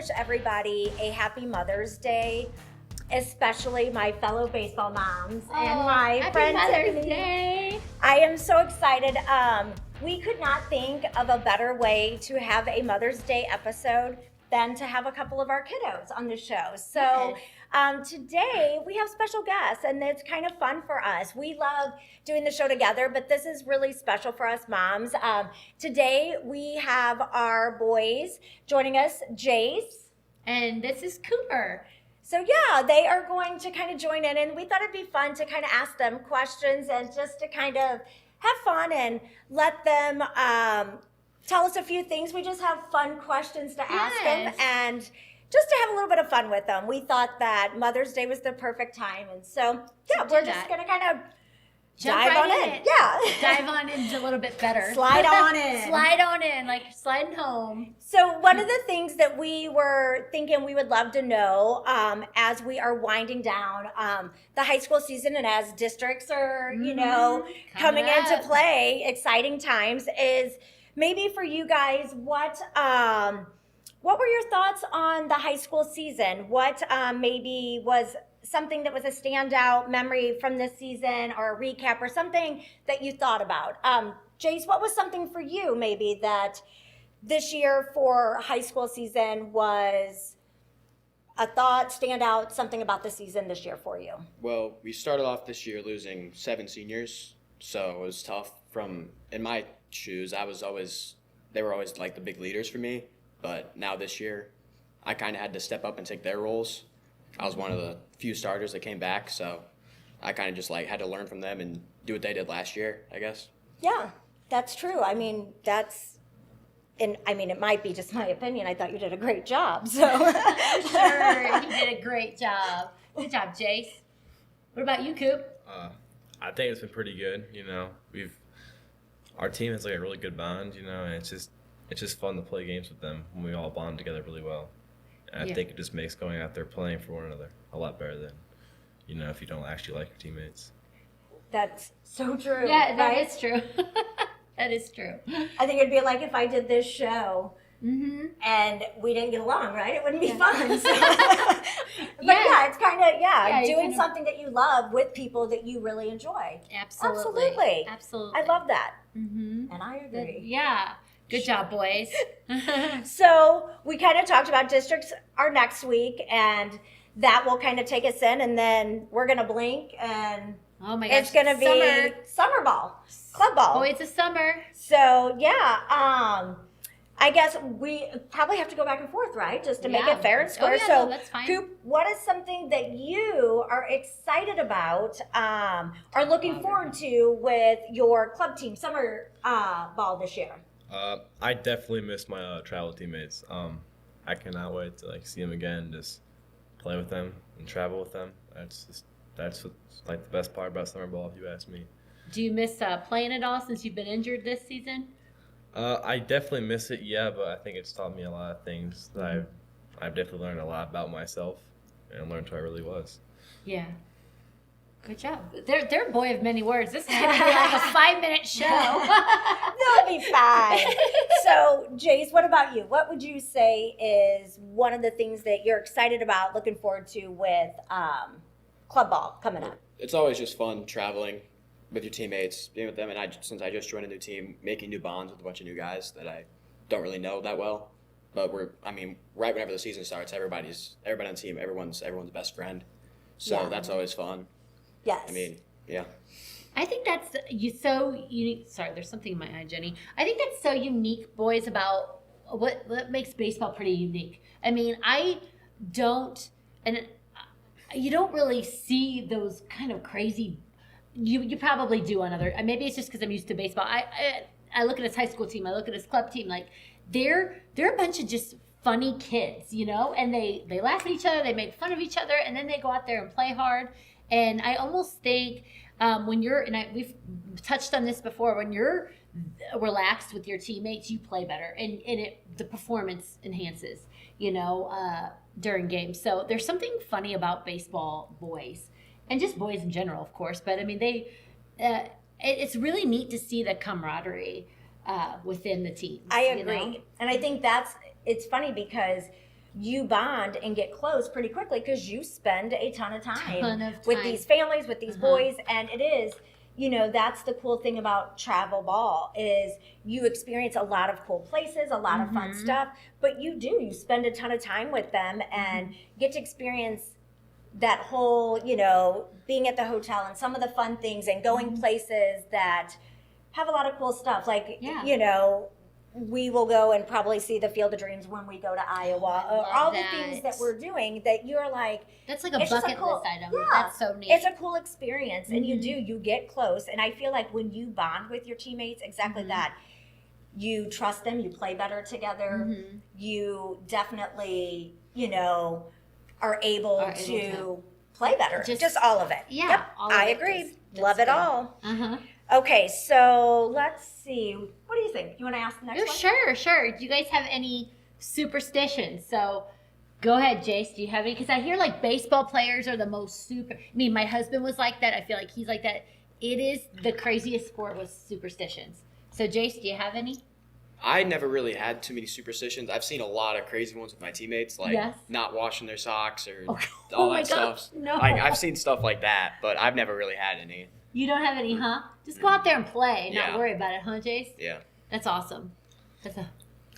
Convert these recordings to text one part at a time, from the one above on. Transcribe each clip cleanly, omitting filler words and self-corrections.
wish everybody a happy Mother's Day, especially my fellow baseball moms and my friend Mother's Tiffani. Day. I am so excited. We could not think of a better way to have a Mother's Day episode than to have a couple of our kiddos on the show. So today we have special guests, and it's kind of fun for us. We love doing the show together, but this is really special for us moms. Today we have our boys joining us, Jase. And this is Cooper. So yeah, they are going to kind of join in, and we thought it'd be fun to kind of ask them questions and just to kind of have fun and let them tell us a few things. We just have fun questions to ask them and just to have a little bit of fun with them. We thought that Mother's Day was the perfect time, and so yeah, we're just gonna kind of dive on in. Yeah. Dive on in a little bit better. Slide on in. Slide on in, like you're sliding home. So one of the things that we were thinking we would love to know as we are winding down the high school season and as districts are, coming into play, exciting times, is maybe for you guys, what were your thoughts on the high school season? What maybe was something that was a standout memory from this season, or a recap, or something that you thought about? Jase, what was something for you maybe that this year for high school season was a thought, standout, something about the season this year for you? Well, we started off this year losing 7 seniors, so it was tough. In my shoes, they were always like the big leaders for me, but now this year, I kind of had to step up and take their roles. I was one of the few starters that came back, so I kind of just had to learn from them and do what they did last year, I guess. Yeah, that's true. I mean, it might be just my opinion. I thought you did a great job. So Sure, you did a great job. Good job, Jase. What about you, Coop? I think it's been pretty good. Our team has a really good bond, and it's just fun to play games with them when we all bond together really well. And I think it just makes going out there playing for one another a lot better than, if you don't actually like your teammates. That's so true. Yeah, that is true. That is true. I think it'd be like if I did this show and we didn't get along, right? It wouldn't be fun. So. But it's kind of, doing something that you love with people that you really enjoy. Absolutely. I love that. And I agree. Yeah. Good job, boys. So we kind of talked about districts are next week, and that will kind of take us in, and then we're going to blink, and oh my gosh, it's going to be summer ball, club ball. Oh, it's a summer. So, I guess we probably have to go back and forth, right? Just to make it fair and square. No, that's fine. Coop, what is something that you are excited about, are looking forward to with your club team summer ball this year? I definitely miss my travel teammates. I cannot wait to see them again, just play with them and travel with them. That's what's the best part about summer ball, if you ask me. Do you miss playing at all since you've been injured this season? I definitely miss it, but I think it's taught me a lot of things that I've definitely learned a lot about myself and learned who I really was. Yeah. Good job. They're a boy of many words. This is going to be like a 5-minute show. That'll be fine. So, Jase, what about you? What would you say is one of the things that you're excited about, looking forward to with club ball coming up? It's always just fun traveling with your teammates, being with them, and since I just joined a new team, making new bonds with a bunch of new guys that I don't really know that well. But right whenever the season starts, everybody on the team, everyone's best friend. So that's always fun. Yes. I think that's so unique. Sorry, there's something in my eye, Jenny. I think that's so unique, boys, about what makes baseball pretty unique. I mean, you don't really see those kind of crazy. You probably do on other. Maybe it's just because I'm used to baseball. I look at his high school team. I look at his club team. They're a bunch of just funny kids, and they laugh at each other. They make fun of each other, and then they go out there and play hard. And I almost think we've touched on this before, when you're relaxed with your teammates, you play better, and the performance enhances, during games. So there's something funny about baseball boys, and just boys in general, of course. But I mean, it's really neat to see the camaraderie within the team. I agree. And I think it's funny because you bond and get close pretty quickly because you spend a ton of time with time. these families, with these boys, and it is, that's the cool thing about travel ball is you experience a lot of cool places, a lot of fun stuff, but you spend a ton of time with them and get to experience that whole, being at the hotel and some of the fun things and going places that have a lot of cool stuff. Like, we will go and probably see the Field of Dreams when we go to Iowa. All the things that we're doing that you're like, that's like a bucket list item. Yeah, that's so neat. It's a cool experience, and you get close. And I feel like when you bond with your teammates, exactly that. You trust them. You play better together. You definitely, are able to play better. Just all of it. Yeah, yep, I agree. Love it all. Okay, so let's see. What do you think? You want to ask the next one? Sure. Do you guys have any superstitions? So go ahead, Jase. Do you have any? Because I hear like baseball players are the most super. I mean, my husband was like that. I feel like he's like that. It is the craziest sport with superstitions. So Jase, do you have any? I never really had too many superstitions. I've seen a lot of crazy ones with my teammates, like not washing their socks or all that stuff. No. Like, I've seen stuff like that, but I've never really had any. You don't have any, huh? Just go out there and play, not worry about it, huh, Jase? Yeah. That's awesome.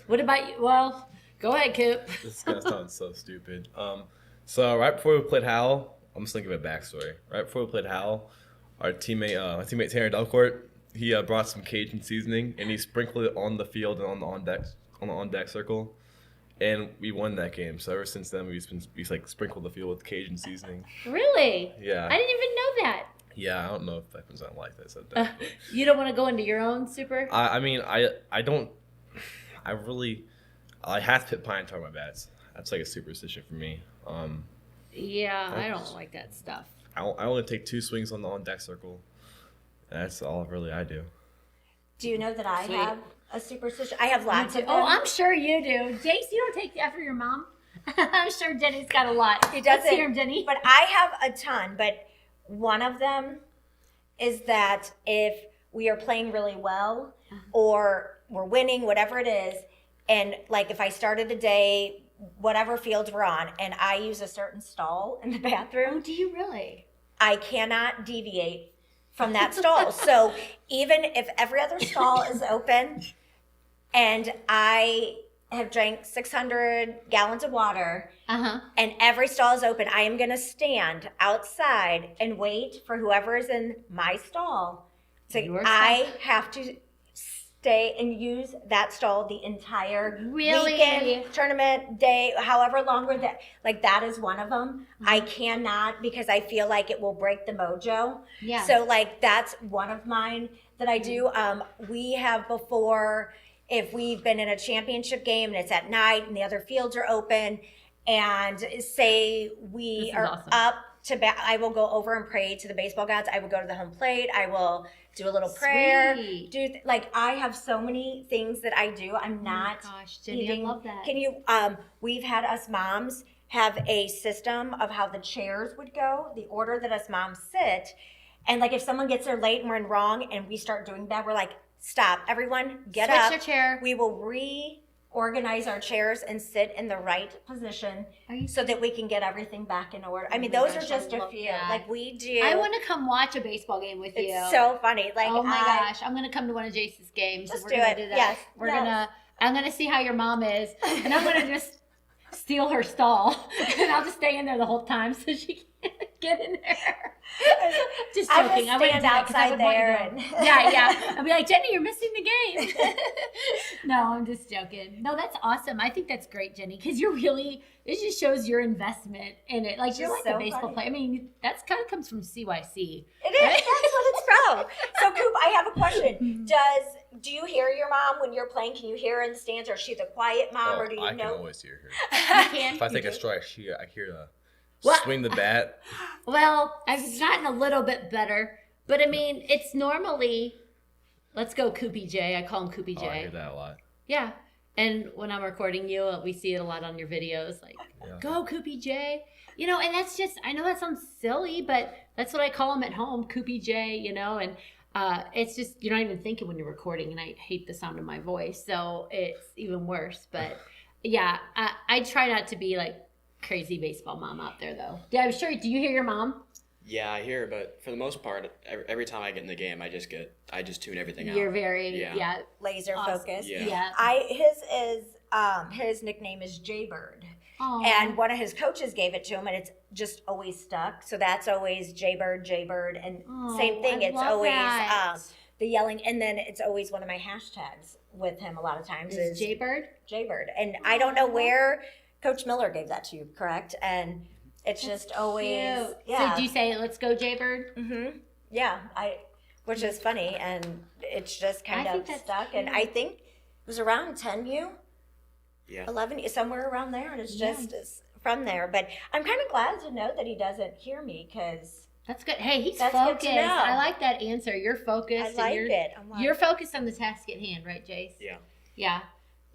What about you? Well, go ahead, Coop. This is gonna sound so stupid. So right before we played Howell, I'm just thinking of a backstory. Right before we played Howell, our teammate, my teammate Tanner Delcourt, he brought some Cajun seasoning and he sprinkled it on the field and on the on deck circle, and we won that game. So ever since then, we like sprinkled the field with Cajun seasoning. Really? Yeah. I didn't even know that. Yeah, I don't know if that was not like that. Said that. You don't want to go into your own super? I mean, I don't. I have to put pine tar on my bats. That's like a superstition for me. Yeah, I don't like that stuff. I only take 2 swings on the on deck circle. That's all really I do. Do you know that I have a superstition? I have lots of them. Oh, I'm sure you do. Jase, you don't take after your mom? I'm sure Jenny's got a lot. He doesn't. Let's hear him, Jenny. But I have a ton. But one of them is that if we are playing really well or we're winning, whatever it is, and like if I started the day, whatever fields we're on, and I use a certain stall in the bathroom. Oh, do you really? I cannot deviate from that stall. So even if every other stall is open and I have drank 600 gallons of water and every stall is open, I am going to stand outside and wait for whoever is in my stall. So I have to stay and use that stall the entire weekend, tournament, day, however longer that, like that is one of them. I cannot, because I feel like it will break the mojo. Yeah. So like that's one of mine that I do. We have before, if we've been in a championship game and it's at night and the other fields are open, and say we are up to bat, I will go over and pray to the baseball gods. I will go to the home plate. I will do a little prayer. Like I have so many things that I do. I'm not. Oh my gosh, Jenny, I love that. Can you? We've had us moms have a system of how the chairs would go, the order that us moms sit, and like if someone gets there late and we're in wrong, and we start doing that, we're like, stop, everyone, get up. Switch your chair. We will reorganize our chairs and sit in the right position so that we can get everything back in order. I mean, those are just a few. That. Like we do. I want to come watch a baseball game with you. It's so funny. Like, oh my gosh, I'm gonna come to one of Jase's games. Just we're do gonna it. Do that. Yes. I'm gonna see how your mom is, and I'm gonna just steal her stall, and I'll just stay in there the whole time so she can't get in there. Just joking. I would stand outside there. Yeah. I'll be like, Jenny, you're missing the game. No, I'm just joking. No, that's awesome. I think that's great, Jenny, because it just shows your investment in it. Like, you're like a baseball player. I mean, that's kind of comes from CYC. It is. That's what it's from. So, Coop, I have a question. Do you hear your mom when you're playing? Can you hear her in the stands, or is she the quiet mom, or do you know? I can always hear her. You can? If I take a strike, I hear the swing the bat. Well, I've gotten a little bit better, but I mean, it's normally, let's go Koopy J. I call him Koopy J. I hear that a lot. Yeah. And when I'm recording you, we see it a lot on your videos, like, go Koopy J. You know, and that's just, I know that sounds silly, but that's what I call him at home, Koopy J, you know, and it's just, you're not even thinking when you're recording, and I hate the sound of my voice, so it's even worse, but Yeah, I try not to be like crazy baseball mom out there though. Yeah, I'm sure. Do you hear your mom? Yeah, I hear, but for the most part, every time I get in the game, I just tune everything out. You're very Yeah. Laser Awesome. focused. Yeah. His nickname is Jaybird. Aw. And one of his coaches gave it to him, and it's just always stuck. So that's always Jaybird, and Oh, same thing. I It's love always that. the yelling, and then it's always one of my hashtags with him. A lot of times Is Jaybird? Jaybird, and I don't know where Coach Miller gave that to you, correct? And it's just always Cute. yeah. So do you say, "Let's go, Jaybird"? Mm-hmm. Yeah, which is funny, and it's just kind I of think that's stuck. And cute. I think it was around 10U. Yeah. 11, somewhere around there, and it's Yeah. just it's from there. But I'm kind of glad to know that he doesn't hear me because That's good. Hey, he's That's good focused. to know. I like that answer. You're I focused. like and it. I'm like, You're focused on the task at hand, right, Jase? Yeah. Yeah,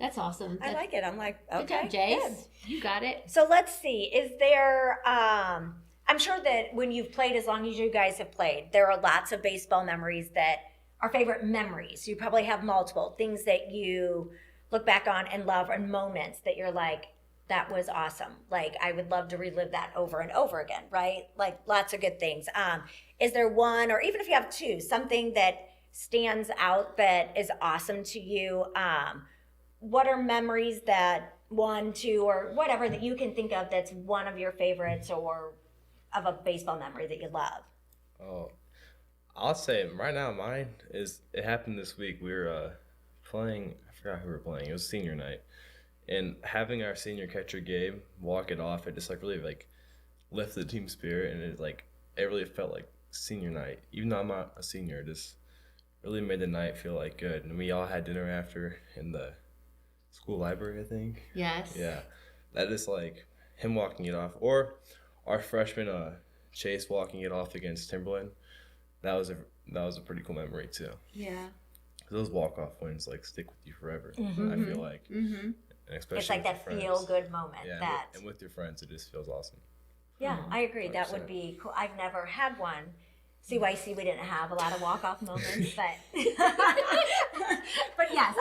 that's awesome. I like it. I'm like, Good okay, job, Jase. good. You got it. So let's see. Is there? I'm sure that when you've played, as long as you guys have played, there are lots of baseball memories that are favorite memories. You probably have multiple things that you look back on and love, and moments that you're like, that was awesome. Like, I would love to relive that over and over again, right? Like, lots of good things. Is there one, or even if you have two, something that stands out that is awesome to you? What are memories that, one, two, or whatever that you can think of that's one of your favorites, or of a baseball memory that you love? Oh, I'll say right now mine is, it happened this week. We were playing, I forgot who we were playing. It was senior night. And having our senior catcher Gabe walk it off, it just like really like lifted the team spirit, and it really felt like senior night. Even though I'm not a senior, it just really made the night feel like good. And we all had dinner after in the school library, I think. Yes. Yeah. That is like him walking it off. Or our freshman Chase walking it off against Timberland. That was a pretty cool memory too. Yeah. Those walk-off wins like stick with you forever. Mhm. I feel like. Mm-hmm. And especially It's like with that your friends. feel-good moment. Yeah, that and with your friends, it just feels awesome. Yeah, Mhm. I agree. That would 100%. be cool. I've never had one. CYC, we didn't have a lot of walk-off moments, but but yes,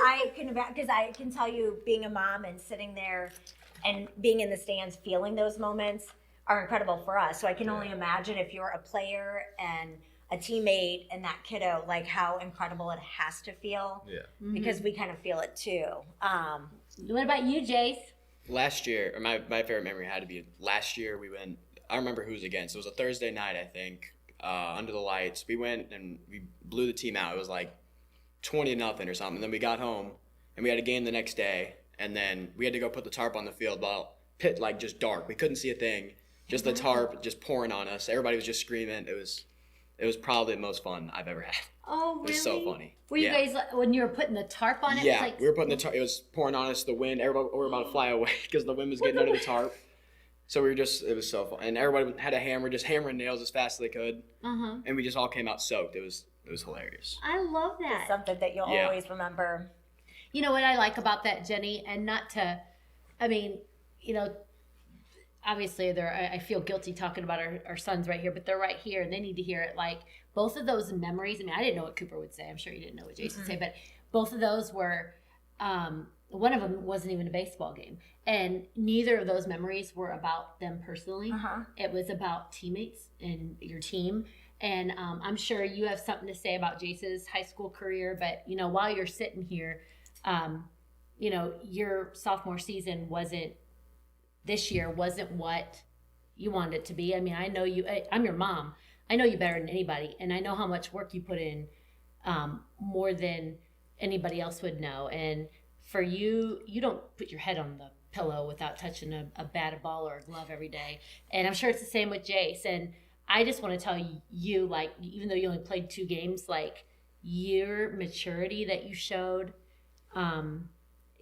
because I can tell you, being a mom and sitting there and being in the stands, feeling those moments are incredible for us. So I can only imagine if you're a player and a teammate and that kiddo, like how incredible it has to feel, Yeah. because we kind of feel it too. What about you, Jace? Last year, or my favorite memory had to be last year. We went. I don't remember who was against. It was a Thursday night, I think. Under the lights, we went and we blew the team out. It was like 20-0 or something. And then we got home and we had a game the next day. And then we had to go put the tarp on the field. Well, pit like just dark. We couldn't see a thing. Just the tarp just pouring on us. Everybody was just screaming. It was probably the most fun I've ever had. Oh, really? It was so funny. Were you Yeah. guys, when you were putting the tarp on it? Yeah, it was like, we were putting the tarp. It was pouring on us. The wind. Everybody, we were about to fly away because the wind was getting under the tarp. So we were just, it was so fun. And everybody had a hammer, just hammering nails as fast as they could. uh-huh. And we just all came out soaked. It was hilarious. I love that. It's something that you'll Yeah. always remember. You know what I like about that, Jenny, and not to, I mean, you know, obviously I feel guilty talking about our sons right here, but they're right here and they need to hear it. Like, both of those memories, I mean, I didn't know what Cooper would say. I'm sure you didn't know what Jason would say, but both of those were, one of them wasn't even a baseball game. And neither of those memories were about them personally. Uh-huh. It was about teammates and your team. And I'm sure you have something to say about Jace's high school career, but, you know, while you're sitting here, you know, your sophomore season this year wasn't what you wanted it to be. I mean, I know you, I'm your mom. I know you better than anybody. And I know how much work you put in, more than anybody else would know. And for you, you don't put your head on the pillow without touching a bat, a ball, or a glove every day. And I'm sure it's the same with Jace. And I just want to tell you, like, even though you only played 2 games, like, your maturity that you showed,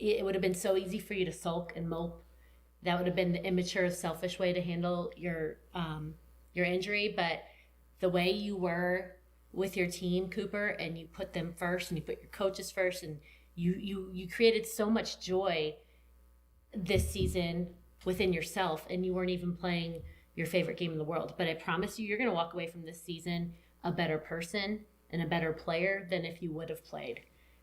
it would have been so easy for you to sulk and mope. That would have been the immature, selfish way to handle your injury. But the way you were with your team, Cooper, and you put them first, and you put your coaches first, and you created so much joy this season within yourself, and you weren't even playing your favorite game in the world. But I promise you're going to walk away from this season a better person and a better player than if you would have played,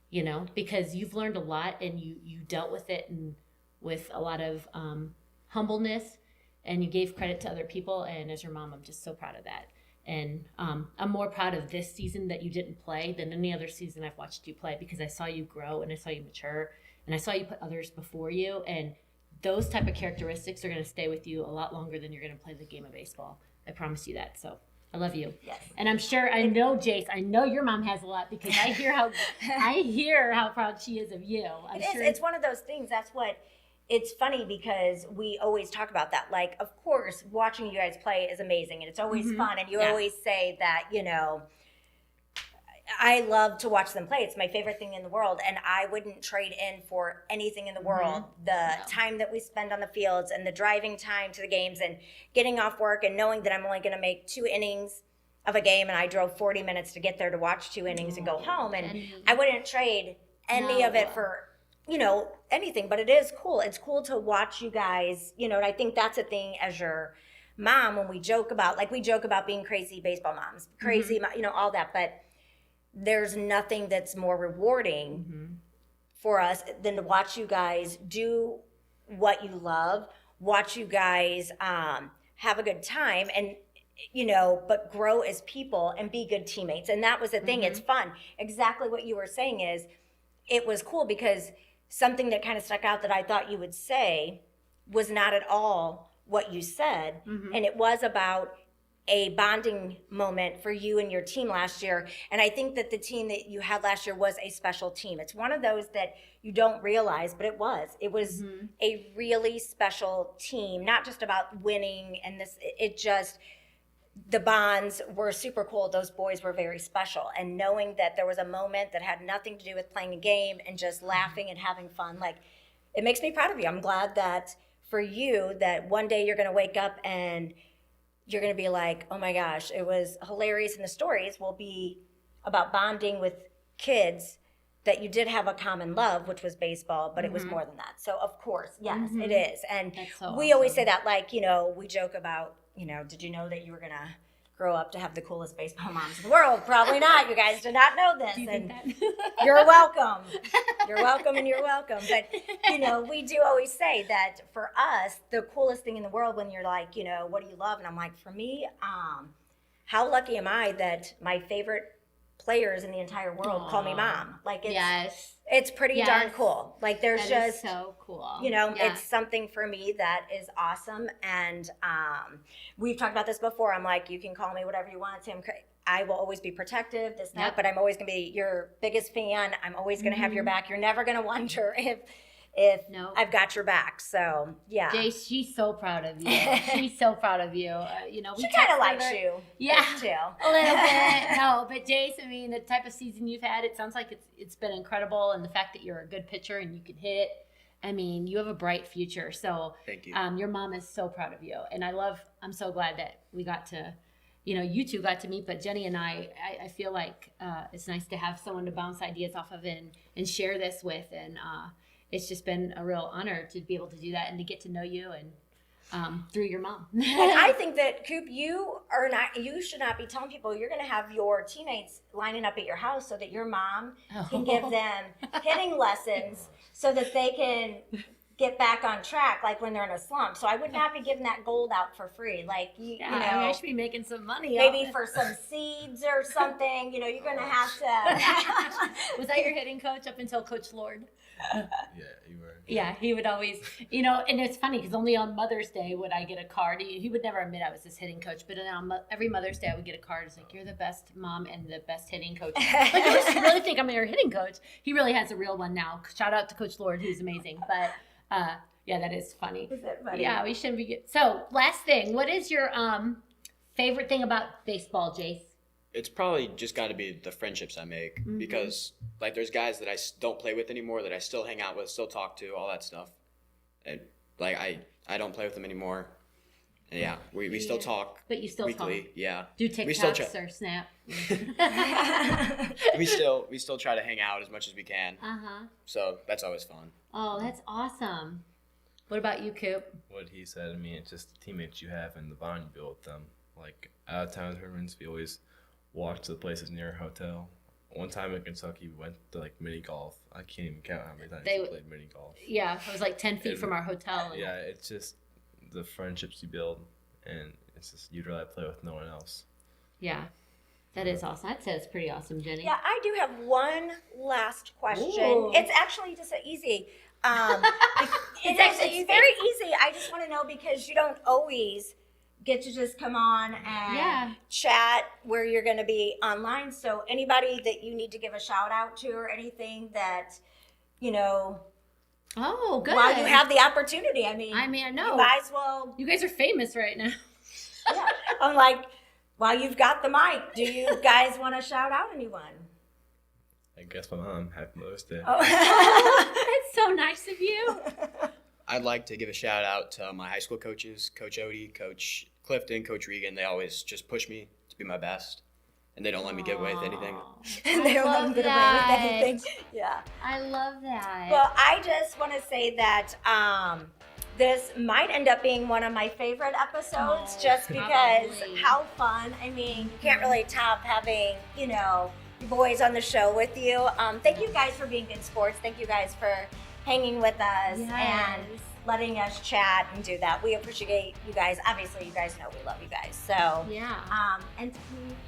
you know, because you've learned a lot and you dealt with it in with a lot of humbleness, and you gave credit to other people. And as your mom, I'm just so proud of that. And I'm more proud of this season that you didn't play than any other season I've watched you play, because I saw you grow and I saw you mature and I saw you put others before you. And those type of characteristics are going to stay with you a lot longer than you're going to play the game of baseball. I promise you that. So I love you. Yes. And I'm sure, I know, Jase, I know your mom has a lot, because I hear how proud she is of you. I'm sure. It's one of those things. That's what, it's funny because we always talk about that. Like, of course, watching you guys play is amazing and it's always fun. And you always say that, you know, I love to watch them play. It's my favorite thing in the world. And I wouldn't trade in for anything in the world. The time that we spend on the fields and the driving time to the games and getting off work and knowing that I'm only going to make 2 innings of a game, and I drove 40 minutes to get there to watch 2 innings and go home. And I wouldn't trade any of it for, you know, anything. But it is cool. It's cool to watch you guys, you know, and I think that's a thing as your mom, when we joke about, like, we joke about being crazy baseball moms, crazy, you know, all that. But there's nothing that's more rewarding for us than to watch you guys do what you love, watch you guys have a good time, and, you know, but grow as people and be good teammates. And that was the thing. It's fun. Exactly what you were saying is, it was cool because something that kind of stuck out that I thought you would say was not at all what you said. And it was about a bonding moment for you and your team last year. And I think that the team that you had last year was a special team. It's one of those that you don't realize, but it was a really special team, not just about winning and this, it just, the bonds were super cool. Those boys were very special. And knowing that there was a moment that had nothing to do with playing a game and just laughing and having fun, like, it makes me proud of you. I'm glad that for you, that one day you're going to wake up and you're going to be like, oh my gosh, it was hilarious. And the stories will be about bonding with kids that you did have a common love, which was baseball, but it was more than that. So of course, yes, it is. And we always say that, like, you know, we joke about, you know, did you know that you were going to grow up to have the coolest baseball moms in the world? Probably not. You guys did not know this. And you're welcome. You're welcome and you're welcome. But, you know, we do always say that for us, the coolest thing in the world, when you're like, you know, what do you love? And I'm like, for me, how lucky am I that my favorite players in the entire world call me mom? Like, it's pretty darn cool. Like, there's that just is so cool. You know, it's something for me that is awesome. And we've talked about this before. I'm like, you can call me whatever you want, Tim. I will always be protective, but I'm always going to be your biggest fan. I'm always going to have your back. You're never going to wonder if I've got your back. So, yeah. Jase, she's so proud of you. She's so proud of you. You know, she kind of likes you. Yeah, too. A little bit. No, but Jase, I mean, the type of season you've had, it sounds like it's been incredible. And the fact that you're a good pitcher and you can hit it, I mean, you have a bright future. So, thank you. Your mom is so proud of you. And I'm so glad that we got to, you know, you two got to meet, but Jenny and I feel like it's nice to have someone to bounce ideas off of and share this with. And, it's just been a real honor to be able to do that and to get to know you and through your mom. And I think that, Coop, you should not be telling people you're going to have your teammates lining up at your house so that your mom can give them hitting lessons so that they can get back on track, like when they're in a slump. So I would not be giving that gold out for free. Like, you know, I should be making some money. Maybe for some seeds or something. You know, you're going to have to. Was that your hitting coach up until Coach Lord? Yeah, you were. Yeah, he would always, you know, and it's funny because only on Mother's Day would I get a card. He would never admit I was his hitting coach, but then on every Mother's Day I would get a card. It's like, you're the best mom and the best hitting coach. Like, I just really think I'm your hitting coach. He really has a real one now. Shout out to Coach Lord, who's amazing. But yeah, that is funny. Is it funny? Yeah, we shouldn't be. So, last thing, what is your favorite thing about baseball, Jase? It's probably just got to be the friendships I make because, like, there's guys that I don't play with anymore that I still hang out with, still talk to, all that stuff. And, like, I don't play with them anymore. And, yeah, we still talk. But you still weekly. talk. Yeah. Do TikToks or Snap? we still try to hang out as much as we can. So that's always fun. Oh, that's awesome. What about you, Coop? What he said, I mean, it's just the teammates you have and the bond you build with them. Like, out of town tournaments, we always walk to the places near our hotel, one time in Kentucky, we went to like mini golf. I can't even count how many times They- we played mini golf. Yeah, it was like 10 feet from our hotel. And Yeah, it's just the friendships you build, and it's just you'd rather play with no one else. Yeah, that is awesome. I'd say it's pretty awesome, Jenny. Yeah, I do have one last question. Ooh. It's actually just easy. It's actually easy. It's very easy. I just want to know because you don't always get to just come on and chat where you're going to be online. So anybody that you need to give a shout out to or anything that, you know, Oh, good. while you have the opportunity. I mean, I know. you guys will. You guys are famous right now. Yeah. I'm like, while you've got the mic, do you guys want to shout out anyone? I guess my mom. Happy Mother's Day. Oh. That's so nice of you. I'd like to give a shout out to my high school coaches, Coach Odie, Coach Clifton, Coach Regan. They always just push me to be my best, and they don't let me get away with anything. They don't let them get away with anything. Yeah. I love that. Well, I just want to say that this might end up being one of my favorite episodes just because probably. how fun. I mean, you can't really top having, you know, your boys on the show with you. Thank you guys for being good sports. Thank you guys for hanging with us and letting us chat and do that. We appreciate you guys. Obviously, you guys know we love you guys. So, Yeah. And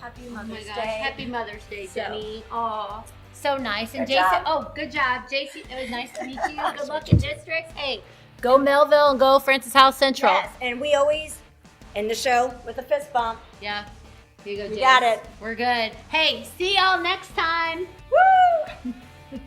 happy Mother's Oh my gosh. Day. Happy Mother's Day, So- Jenny. Oh, so nice. And Good Jason, job. good job. Jase, it was nice to meet you. Good luck in districts. Hey, go Melville and go Francis House Central. Yes, and we always end the show with a fist bump. Yeah. Here you go, You Jase. got it. We're good. Hey, see y'all next time. Woo!